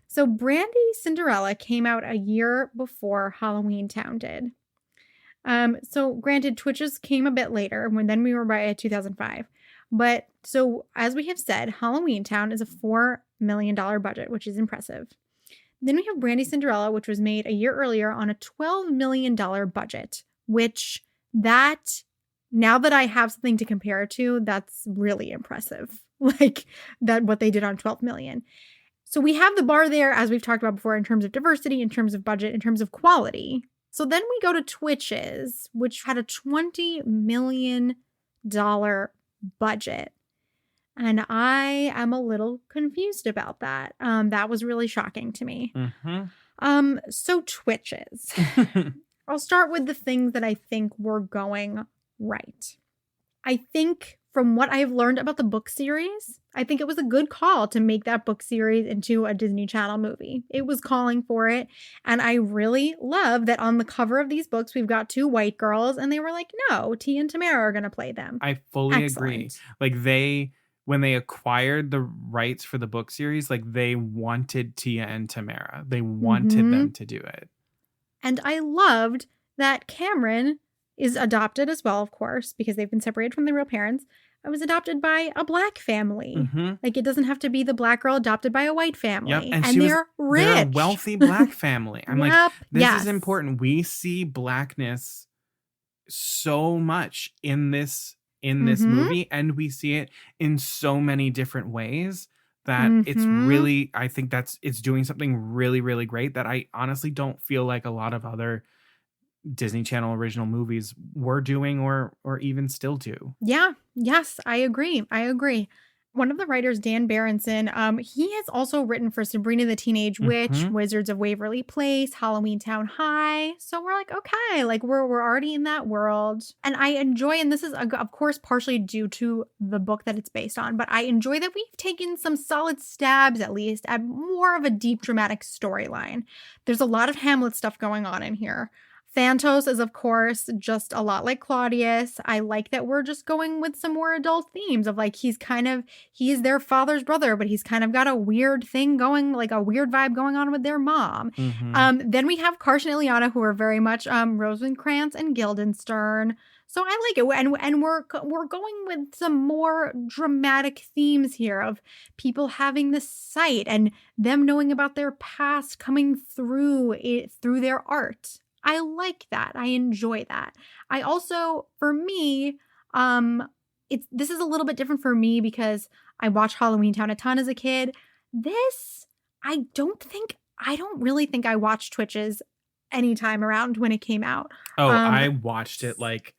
So Brandy Cinderella came out a year before Halloweentown did. So granted, Twitches came a bit later, then we were by 2005. But so as we have said, Halloweentown is a $4 million budget, which is impressive. Then we have Brandy Cinderella, which was made a year earlier on a $12 million budget, which now that I have something to compare it to, that's really impressive. Like that what they did on 12 million. So we have the bar there, as we've talked about before, in terms of diversity, in terms of budget, in terms of quality. So then we go to Twitches, which had a $20 million budget. And I am a little confused about that. That was really shocking to me. So Twitches. I'll start with the things that I think were going right. I think from what I've learned about the book series, I think it was a good call to make that book series into a Disney Channel movie. It was calling for it. And I really love that on the cover of these books, we've got two white girls and they were like, no, Tia and Tamara are going to play them. I fully agree. Like when they acquired the rights for the book series, like they wanted Tia and Tamara. They wanted them to do it. And I loved that Cameron is adopted as well, of course, because they've been separated from their real parents. I was adopted by a black family. Like it doesn't have to be the black girl adopted by a white family. Yep. And they're rich. They're a wealthy black family. I'm like, this is important. We see blackness so much in this movie, and we see it in so many different ways that it's really, I think it's doing something really, really great that I honestly don't feel like a lot of other Disney Channel original movies were doing or even still do. Yeah. Yes, I agree. One of the writers, Dan Berenson, he has also written for Sabrina the Teenage Witch, Wizards of Waverly Place, Halloweentown High. So we're like, okay, like we're already in that world. And I enjoy, and this is of course partially due to the book that it's based on, but I enjoy that we've taken some solid stabs at least at more of a deep dramatic storyline. There's a lot of Hamlet stuff going on in here. Phantos is, of course, just a lot like Claudius. I like that we're just going with some more adult themes of like, he's their father's brother, but he's kind of got a weird thing going, like a weird vibe going on with their mom. Then we have Karsh and Ileana, who are very much Rosencrantz and Guildenstern. So I like it. And we're going with some more dramatic themes here of people having the sight and them knowing about their past coming through their art. I like that. I enjoy that. I also, for me, this is a little bit different for me because I watched Halloweentown a ton as a kid. This, I don't really think I watched Twitches anytime around when it came out. Oh, I watched it like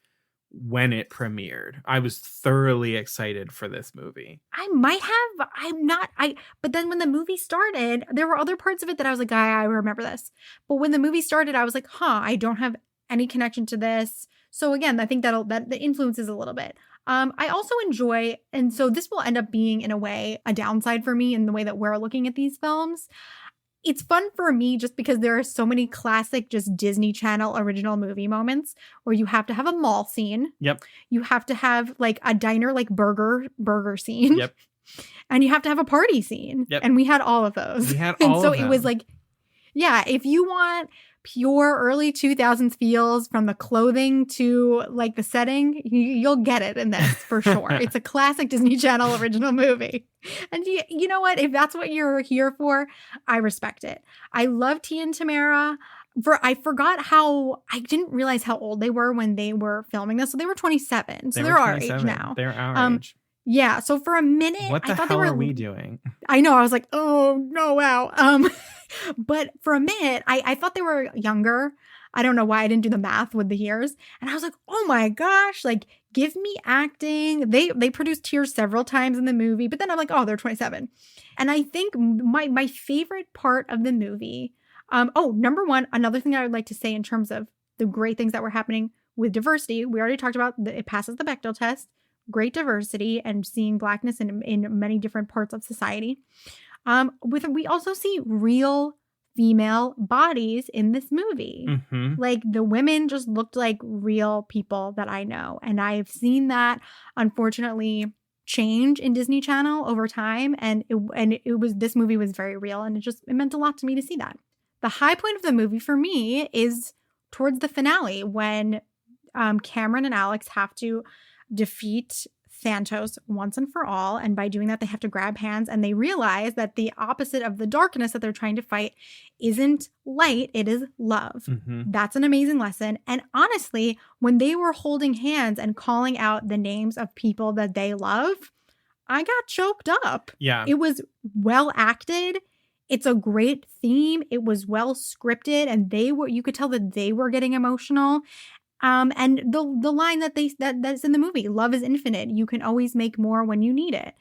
when it premiered. I was thoroughly excited for this movie. But then when the movie started, there were other parts of it that I was like, I remember this. But when the movie started, I was like, I don't have any connection to this. So again, I think that the influences a little bit. I also enjoy, and so this will end up being in a way a downside for me in the way that we're looking at these films. It's fun for me just because there are so many classic just Disney Channel original movie moments where you have to have a mall scene. Yep. You have to have like a diner like burger scene. Yep. And you have to have a party scene. Yep. And we had all of those. We had all of them. So it was like, yeah, if you want pure early 2000s feels from the clothing to like the setting, you'll get it in this for sure. It's a classic Disney Channel original movie. And you know what? If that's what you're here for, I respect it. I love Tia and Tamara. I didn't realize how old they were when they were filming this. So they were 27. So they're our age now. They're our age. Yeah. So for a minute, what the hell are we doing? I know. I was like, oh no, wow. But for a minute, I thought they were younger. I don't know why I didn't do the math with the years. And I was like, oh my gosh, like give me acting. They produced tears several times in the movie, but then I'm like, oh, they're 27. And I think my favorite part of the movie, number one, another thing I would like to say in terms of the great things that were happening with diversity, we already talked about it passes the Bechdel test, great diversity and seeing Blackness in many different parts of society. We also see real female bodies in this movie. Mm-hmm. Like the women just looked like real people that I know. And I've seen that unfortunately change in Disney Channel over time. And this movie was very real. And it meant a lot to me to see that. The high point of the movie for me is towards the finale when Cameron and Alex have to defeat Thanatos once and for all. And by doing that, they have to grab hands and they realize that the opposite of the darkness that they're trying to fight isn't light, it is love. Mm-hmm. That's an amazing lesson. And honestly, when they were holding hands and calling out the names of people that they love, I got choked up. Yeah. It was well acted. It's a great theme. It was well scripted and you could tell that they were getting emotional. And the line that's in the movie, love is infinite. You can always make more when you need it.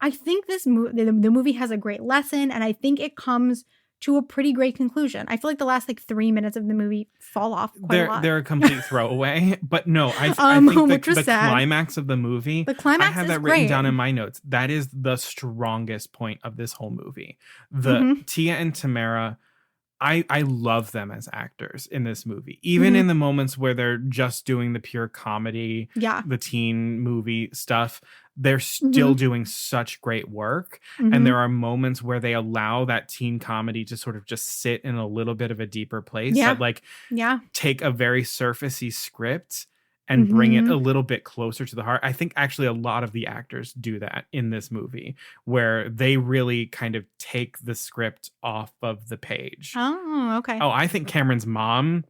I think the movie has a great lesson, and I think it comes to a pretty great conclusion. I feel like the last 3 minutes of the movie fall off quite a lot. They're a complete throwaway, but no, I think the climax of the movie, I have that written down in my notes. That is the strongest point of this whole movie. Tia and Tamara, I love them as actors in this movie. Even in the moments where they're just doing the pure comedy, the teen movie stuff, they're still doing such great work. And there are moments where they allow that teen comedy to sort of just sit in a little bit of a deeper place. Take a very surfacey script and bring it a little bit closer to the heart. I think actually a lot of the actors do that in this movie, where they really kind of take the script off of the page. Oh, okay. Oh, I think Cameron's mom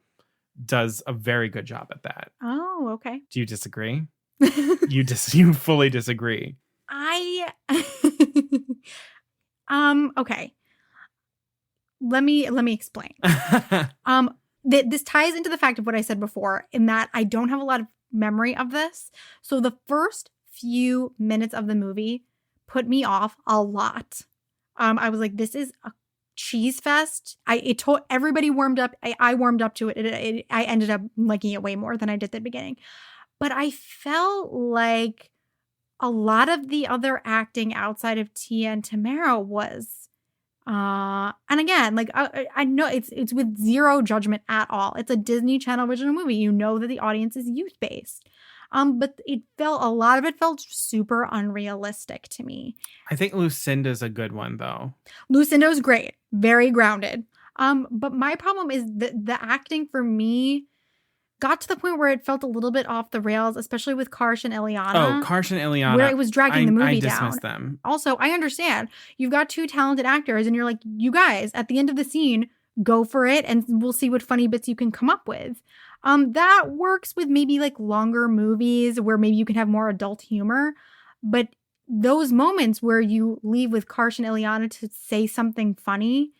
does a very good job at that. Oh, okay. Do you disagree? You fully disagree. Okay. Let me explain. This ties into the fact of what I said before, in that I don't have a lot of memory of this. So the first few minutes of the movie put me off a lot. I was like, this is a cheese fest. Everybody warmed up. I warmed up to it. I ended up liking it way more than I did at the beginning. But I felt like a lot of the other acting outside of Tia and Tamara was and again, I know it's with zero judgment at all. It's a Disney Channel original movie. You know that the audience is youth-based. But a lot of it felt super unrealistic to me. I think Lucinda's a good one though. Lucinda's great. Very grounded. But my problem is the acting for me got to the point where it felt a little bit off the rails, especially with Karsh and Ileana. Oh, Karsh and Ileana. Where it was dragging the movie down. I dismissed them. Also, I understand. You've got two talented actors and you're like, you guys, at the end of the scene, go for it and we'll see what funny bits you can come up with. That works with maybe like longer movies where maybe you can have more adult humor. But those moments where you leave with Karsh and Ileana to say something funny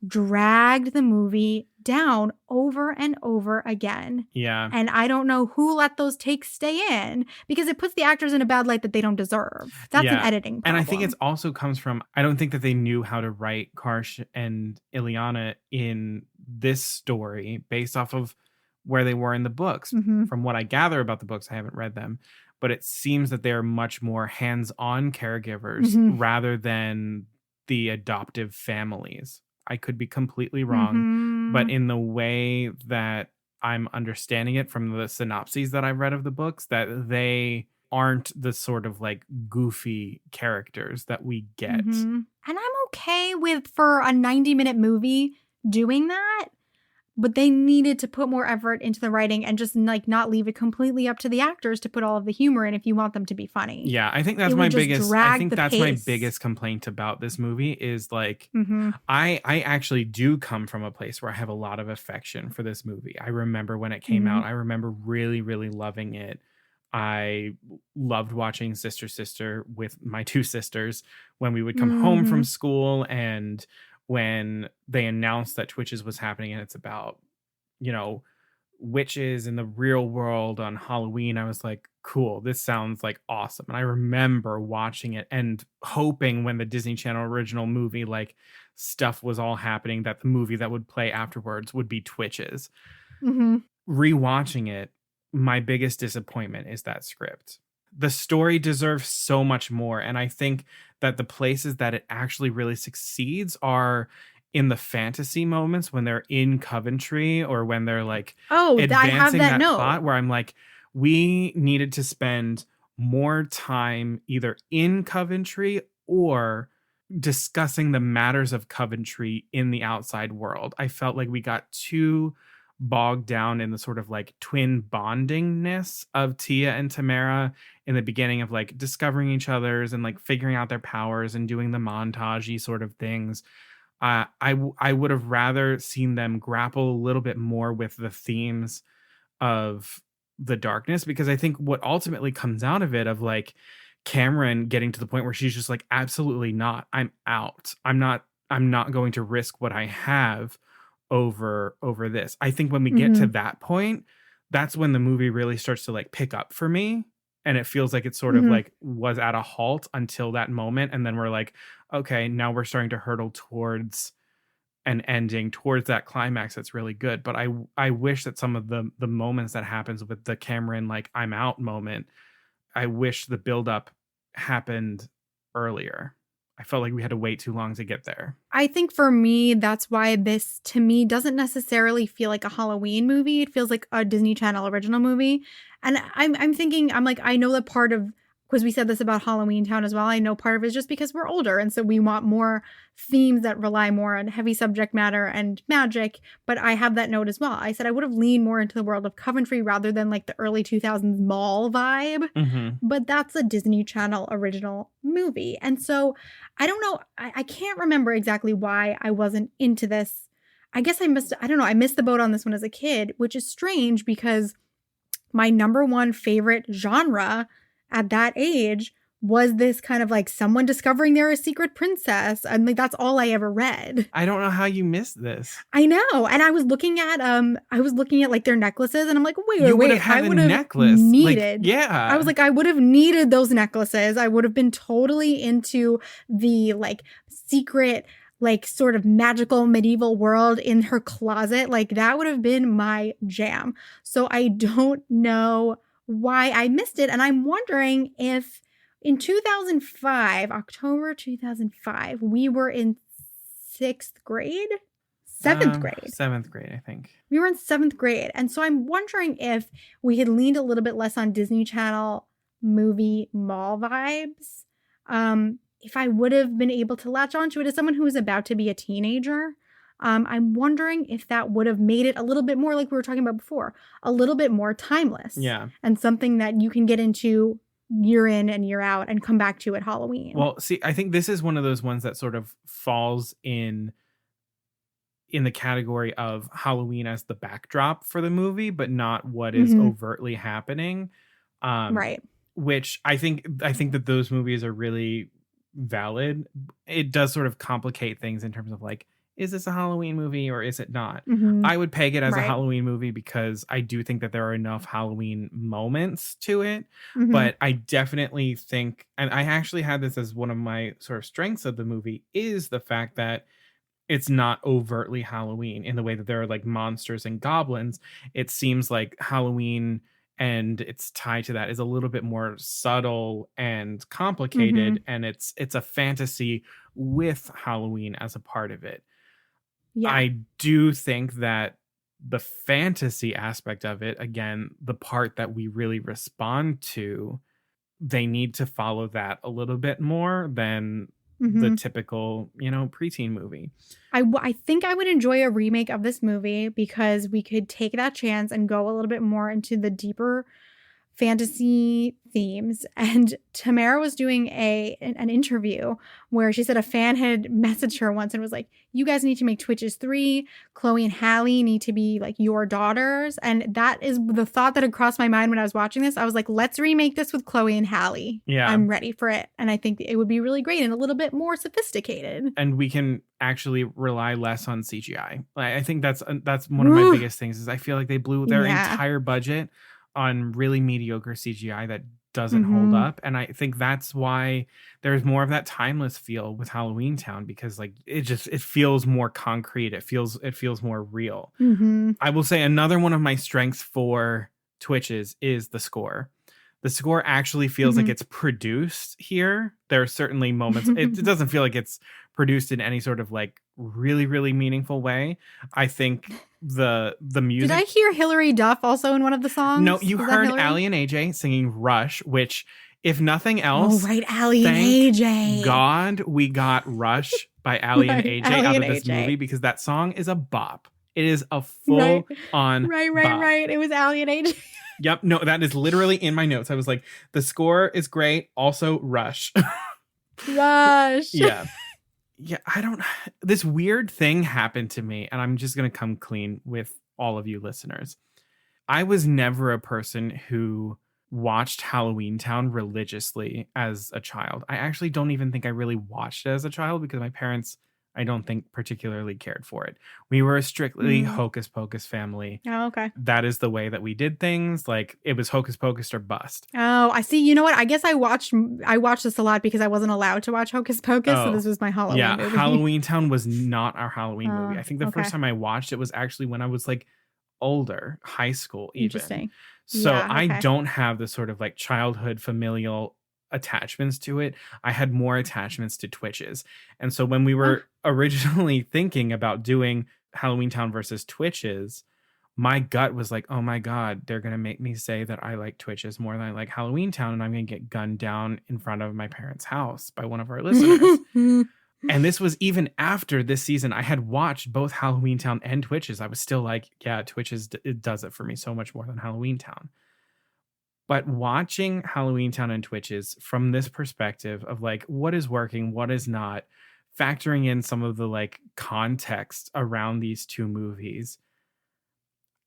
dragged the movie down over and over again. Yeah. And I don't know who let those takes stay in because it puts the actors in a bad light that they don't deserve. That's an editing problem. And I think it also comes from, I don't think that they knew how to write Karsh and Ileana in this story based off of where they were in the books. Mm-hmm. From what I gather about the books, I haven't read them, but it seems that they're much more hands-on caregivers rather than the adoptive families. I could be completely wrong, but in the way that I'm understanding it from the synopses that I've read of the books, that they aren't the sort of like goofy characters that we get. And I'm okay with, for a 90-minute movie, doing that. But they needed to put more effort into the writing and just like not leave it completely up to the actors to put all of the humor in if you want them to be funny. Yeah, I think that's my biggest complaint about this movie is like I actually do come from a place where I have a lot of affection for this movie. I remember when it came out, I remember really, really loving it. I loved watching Sister Sister with my two sisters when we would come home from school, and when they announced that Twitches was happening and it's about, you know, witches in the real world on Halloween, I was like, cool, this sounds like awesome. And I remember watching it and hoping when the Disney Channel original movie, like stuff was all happening, that the movie that would play afterwards would be Twitches. Rewatching it, my biggest disappointment is that script. The story deserves so much more. And I think that the places that it actually really succeeds are in the fantasy moments when they're in Coventry or when they're like advancing that plot, where I'm like, we needed to spend more time either in Coventry or discussing the matters of Coventry in the outside world. I felt like we got too bogged down in the sort of like twin bondingness of Tia and Tamara in the beginning of like discovering each other's and like figuring out their powers and doing the montage-y sort of things. I would have rather seen them grapple a little bit more with the themes of the darkness, because I think what ultimately comes out of it, of like Cameron getting to the point where she's just like, absolutely not, I'm out. I'm not going to risk what I have over this. I think when we get to that point, that's when the movie really starts to like pick up for me, and it feels like it sort of like was at a halt until that moment, and then we're like, okay, now we're starting to hurtle towards an ending, towards that climax that's really good. But I wish that some of the moments that happens with the Cameron like I'm out moment, I wish the buildup happened earlier. I felt like we had to wait too long to get there. I think for me, that's why this, to me, doesn't necessarily feel like a Halloween movie. It feels like a Disney Channel original movie. And I'm thinking, I'm like, I know that part of, because we said this about Halloweentown as well, I know part of it is just because we're older. And so we want more themes that rely more on heavy subject matter and magic. But I have that note as well. I said I would have leaned more into the world of Coventry rather than like the early 2000s mall vibe. But that's a Disney Channel original movie. And so I don't know. I can't remember exactly why I wasn't into this. I guess I missed the boat on this one as a kid, which is strange because my number one favorite genre at that age was this kind of like someone discovering they're a secret princess. And like, that's all I ever read. I don't know how you missed this. I know. And I was looking at like their necklaces, and I'm like, wait, I would have needed. Like, yeah. I was like, I would have needed those necklaces. I would have been totally into the like secret, like sort of magical medieval world in her closet. Like that would have been my jam. So I don't know why I missed it. And I'm wondering if in 2005, October 2005, we were in seventh grade, I think. We were in 7th grade. And so I'm wondering if we had leaned a little bit less on Disney Channel movie mall vibes. If I would have been able to latch onto it as someone who is about to be a teenager. I'm wondering if that would have made it a little bit more, like we were talking about before, a little bit more timeless. Yeah. And something that you can get into year in and year out and come back to at Halloween. Well, see, I think this is one of those ones that sort of falls in in the category of Halloween as the backdrop for the movie, but not what is overtly happening. Right. Which I think that those movies are really valid. It does sort of complicate things in terms of like, is this a Halloween movie or is it not? I would peg it as a Halloween movie because I do think that there are enough Halloween moments to it. But I definitely think, and I actually had this as one of my sort of strengths of the movie, is the fact that it's not overtly Halloween in the way that there are like monsters and goblins. It seems like Halloween and its tie to that is a little bit more subtle and complicated. And it's a fantasy with Halloween as a part of it. Yeah. I do think that the fantasy aspect of it, again, the part that we really respond to, they need to follow that a little bit more than the typical, preteen movie. I think I would enjoy a remake of this movie because we could take that chance and go a little bit more into the deeper fantasy themes. And Tamara was doing an interview where she said a fan had messaged her once and was like, you guys need to make Twitches 3. Chloe and Hallie need to be like your daughters. And that is the thought that had crossed my mind when I was watching this. I was like, let's remake this with Chloe and Hallie. Yeah. I'm ready for it. And I think it would be really great and a little bit more sophisticated. And we can actually rely less on CGI. I think that's one of my biggest things is I feel like they blew their entire budget on really mediocre CGI that doesn't hold up. And I think that's why there's more of that timeless feel with Halloweentown, because like it feels more concrete. It feels more real. I will say another one of my strengths for Twitches is the score. The score actually feels like it's produced here. There are certainly moments. It doesn't feel like it's produced in any sort of like really, really meaningful way. I think the music. Did I hear Hilary Duff also in one of the songs? No, you heard Allie and AJ singing Rush, which, if nothing else, Allie and AJ. God, we got Rush by Allie and AJ out of this movie because that song is a bop. It is a full on bop. Right. It was Allie and AJ. Yep. No, that is literally in my notes. I was like, the score is great. Also, Rush. Rush. Yeah. Yeah. This weird thing happened to me, and I'm just going to come clean with all of you listeners. I was never a person who watched Halloweentown religiously as a child. I actually don't even think I really watched it as a child because my parents, I don't think, particularly cared for it. We were a strictly Hocus Pocus family. Oh, okay. That is the way that we did things. Like, it was Hocus Pocus or bust. Oh, I see. You know what? I guess I watched this a lot because I wasn't allowed to watch Hocus Pocus, so this was my Halloween movie. Halloweentown was not our Halloween movie. I think the first time I watched it was actually when I was like older, high school even. Interesting. So I don't have the sort of like childhood familial attachments to it. I had more attachments to Twitches. And so when we were originally thinking about doing Halloweentown versus Twitches, my gut was like, oh my God, they're going to make me say that I like Twitches more than I like Halloweentown, and I'm going to get gunned down in front of my parents' house by one of our listeners. And this was even after this season. I had watched both Halloweentown and Twitches. I was still like, yeah, Twitches, it does it for me so much more than Halloweentown. But watching Halloweentown and Twitches from this perspective of like, what is working, what is not, factoring in some of the like context around these two movies,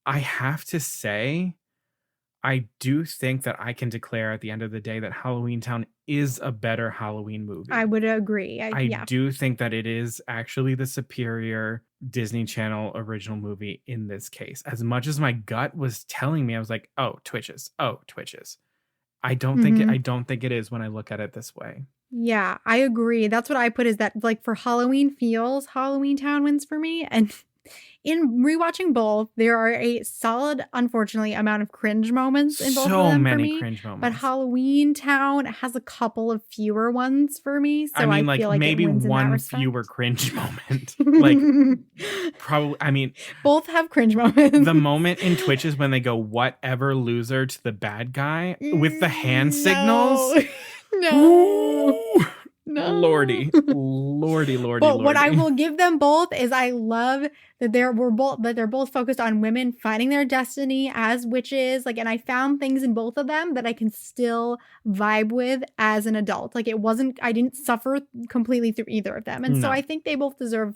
I have to say, I do think that I can declare at the end of the day that Halloweentown is a better Halloween movie. I would agree. I do think that it is actually the superior Disney Channel original movie in this case. As much as my gut was telling me, I was like, oh, Twitches. I don't think it is when I look at it this way. Yeah, I agree. That's what I put, is that like for Halloween feels, Halloweentown wins for me. And in rewatching both, there are a solid, unfortunately, amount of cringe moments in both of them. So many cringe moments. But Halloweentown has a couple of fewer ones for me. So I mean, feel like maybe one fewer cringe moment. Like, probably, I mean, both have cringe moments. The moment in Twitches when they go, whatever loser, to the bad guy with the hand signals. No. No. Lordy. But what I will give them both is I love that they're both focused on women finding their destiny as witches. Like, and I found things in both of them that I can still vibe with as an adult. Like, I didn't suffer completely through either of them. And so I think they both deserve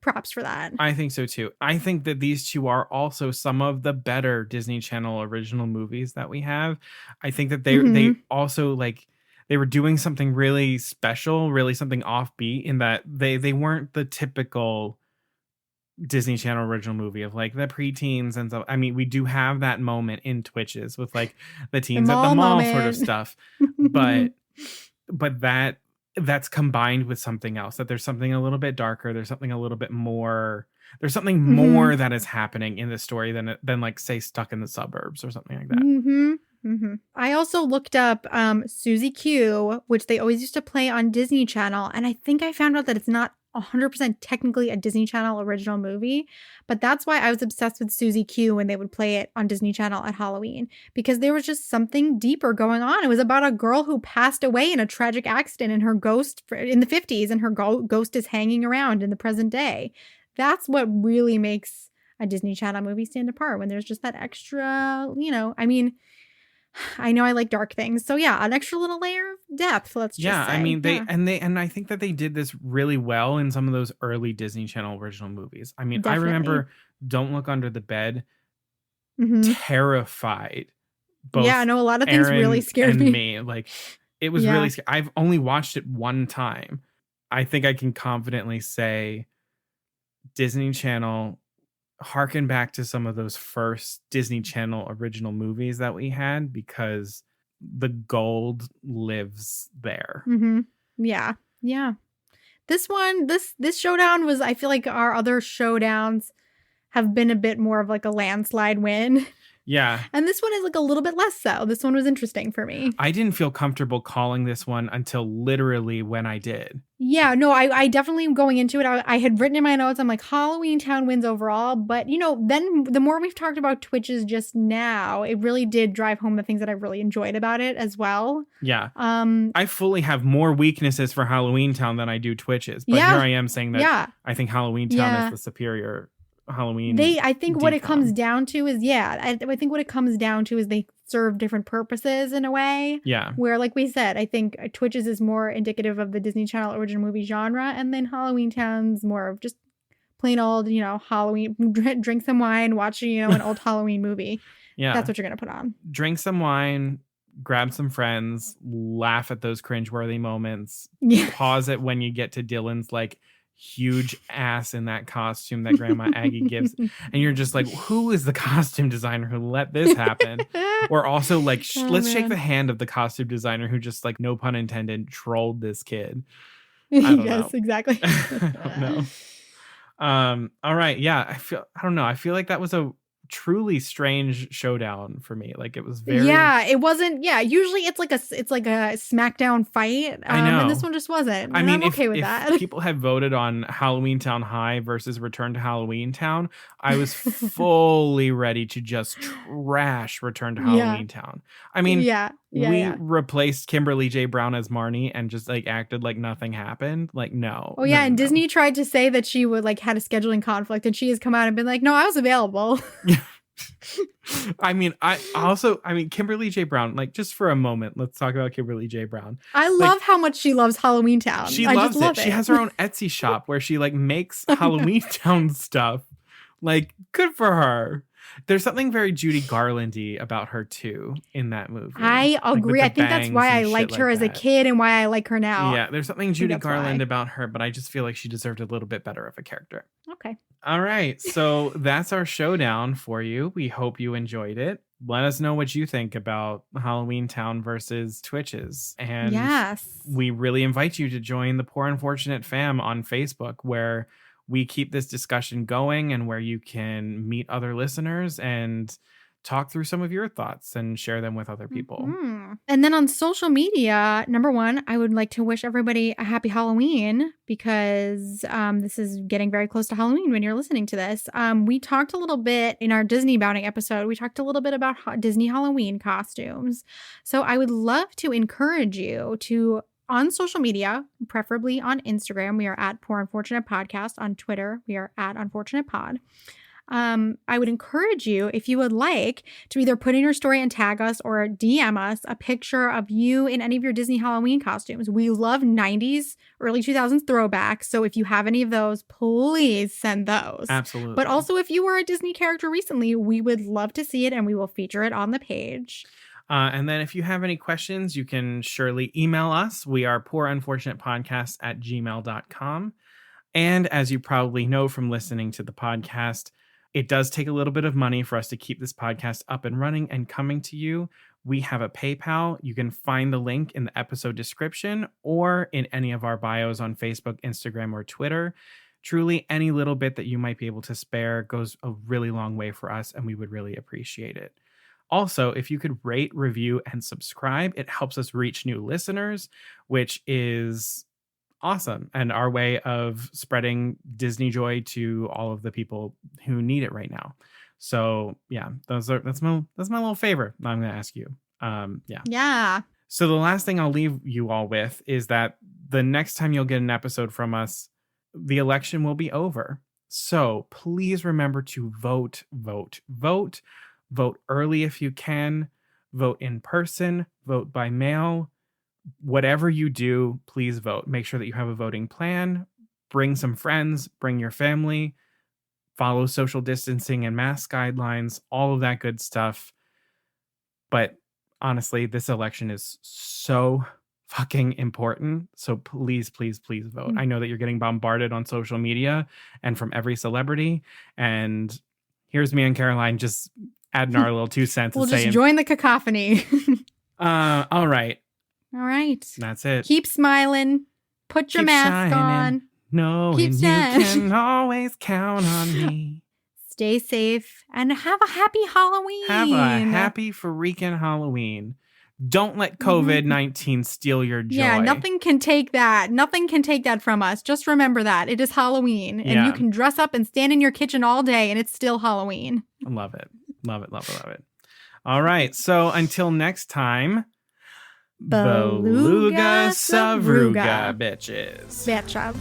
props for that. I think so too. I think that these two are also some of the better Disney Channel original movies that we have. I think that they also like they were doing something really special, really something offbeat in that they weren't the typical Disney Channel original movie of like the preteens and stuff. I mean, we do have that moment in Twitches with like the teens at the mall sort of stuff, but that's combined with something else, that there's something a little bit darker. There's something a little bit more. There's something more that is happening in the story than like say Stuck in the Suburbs or something like that. I also looked up Susie Q, which they always used to play on Disney Channel. And I think I found out that it's not 100% technically a Disney Channel original movie, but that's why I was obsessed with Susie Q when they would play it on Disney Channel at Halloween, because there was just something deeper going on. It was about a girl who passed away in a tragic accident and her ghost in the 50s, and her ghost is hanging around in the present day. That's what really makes a Disney Channel movie stand apart, when there's just that extra, I mean, I know I like dark things. So yeah, an extra little layer of depth, let's just say. I mean, and I think that they did this really well in some of those early Disney Channel original movies. I mean, I remember Don't Look Under the Bed, terrified. Both a lot of things Aaron really scared me. Like, it was really scary. I've only watched it one time. I think I can confidently say Disney Channel harken back to some of those first Disney Channel original movies that we had, because the gold lives there. Yeah. This Showdown was, I feel like our other Showdowns have been a bit more of like a landslide win. Yeah. And this one is like a little bit less so. This one was interesting for me. I didn't feel comfortable calling this one until literally when I did. Yeah, no, I definitely, going into it, I had written in my notes, I'm like, Halloweentown wins overall. But, then the more we've talked about Twitches just now, it really did drive home the things that I really enjoyed about it as well. Yeah. I fully have more weaknesses for Halloweentown than I do Twitches. But here I am saying that I think Halloweentown is the superior Halloween. I think what it comes down to is, I think what it comes down to is they serve different purposes in a way. Yeah. Where, like we said, I think Twitches is more indicative of the Disney Channel original movie genre, and then Halloweentown's more of just plain old, Halloween, drink some wine, watch, an old Halloween movie. Yeah. That's what you're going to put on. Drink some wine, grab some friends, laugh at those cringeworthy moments. Pause it when you get to Dylan's like huge ass in that costume that Grandma Aggie gives, and you're just like, who is the costume designer who let this happen? Or also like let's shake the hand of the costume designer who just, like, no pun intended, trolled this kid. I don't know. Exactly. I don't know. All right, I don't know, I feel like that was a truly strange showdown for me. Like, it was very it wasn't. Usually it's like a SmackDown fight. I know. And this one just wasn't. I mean, I'm okay with that. People had voted on Halloweentown High versus Return to Halloweentown, I was fully ready to just trash Return to Halloweentown. I mean, we replaced Kimberly J. Brown as Marnie and just like acted like nothing happened. Like, no. Oh yeah, and Disney tried to say that she would like had a scheduling conflict, and she has come out and been like, no, I was available. I mean, Kimberly J. Brown, like, just for a moment, let's talk about Kimberly J. Brown. I love how much she loves Halloweentown. She loves it. She has her own Etsy shop where she like makes Halloweentown stuff. Like, good for her. There's something very Judy Garland-y about her too in that movie. I agree. Like, I think that's why I liked her as a kid and why I like her now. Yeah, there's something Judy Garland about her, but I just feel like she deserved a little bit better of a character. Okay. All right. So that's our showdown for you. We hope you enjoyed it. Let us know what you think about Halloweentown versus Twitches. And we really invite you to join the Poor Unfortunate Fam on Facebook, where we keep this discussion going and where you can meet other listeners and talk through some of your thoughts and share them with other people. Mm-hmm. And then on social media, number one, I would like to wish everybody a happy Halloween, because this is getting very close to Halloween when you're listening to this. We talked a little bit in our Disney bounding episode. We talked a little bit about Disney Halloween costumes. So I would love to encourage you to, on social media, preferably on Instagram, we are at Poor Unfortunate Podcast. On Twitter, we are at Unfortunate Pod. I would encourage you, if you would like, to either put in your story and tag us or DM us a picture of you in any of your Disney Halloween costumes. We love 90s, early 2000s throwbacks. So if you have any of those, please send those. Absolutely. But also, if you were a Disney character recently, we would love to see it and we will feature it on the page. And then if you have any questions, you can surely email us. We are poorunfortunatepodcast@gmail.com. And as you probably know from listening to the podcast, it does take a little bit of money for us to keep this podcast up and running and coming to you. We have a PayPal. You can find the link in the episode description or in any of our bios on Facebook, Instagram, or Twitter. Truly, any little bit that you might be able to spare goes a really long way for us, and we would really appreciate it. Also, if you could rate, review, and subscribe, it helps us reach new listeners, which is awesome, and our way of spreading Disney joy to all of the people who need it right now. So yeah, that's my little favor I'm going to ask you. Yeah. So the last thing I'll leave you all with is that the next time you'll get an episode from us, the election will be over. So please remember to vote. Vote early if you can. Vote in person. Vote by mail. Whatever you do, please vote. Make sure that you have a voting plan. Bring some friends. Bring your family. Follow social distancing and mask guidelines. All of that good stuff. But honestly, this election is so fucking important. So please, please, please vote. I know that you're getting bombarded on social media and from every celebrity. And here's me and Caroline just adding our little 2 cents. We'll and just saying, join the cacophony. All right. All right. That's it. Keep smiling. Put your mask shining. on. No, Keep and you can always count on me. Stay safe and have a happy Halloween. Have a happy freaking Halloween. Don't let COVID-19 steal your joy. Yeah, nothing can take that. Nothing can take that from us. Just remember that. It is Halloween. And you can dress up and stand in your kitchen all day and it's still Halloween. I love it. Love it, love it, love it. All right. So until next time, Beluga Savruga, bitches. Bitches.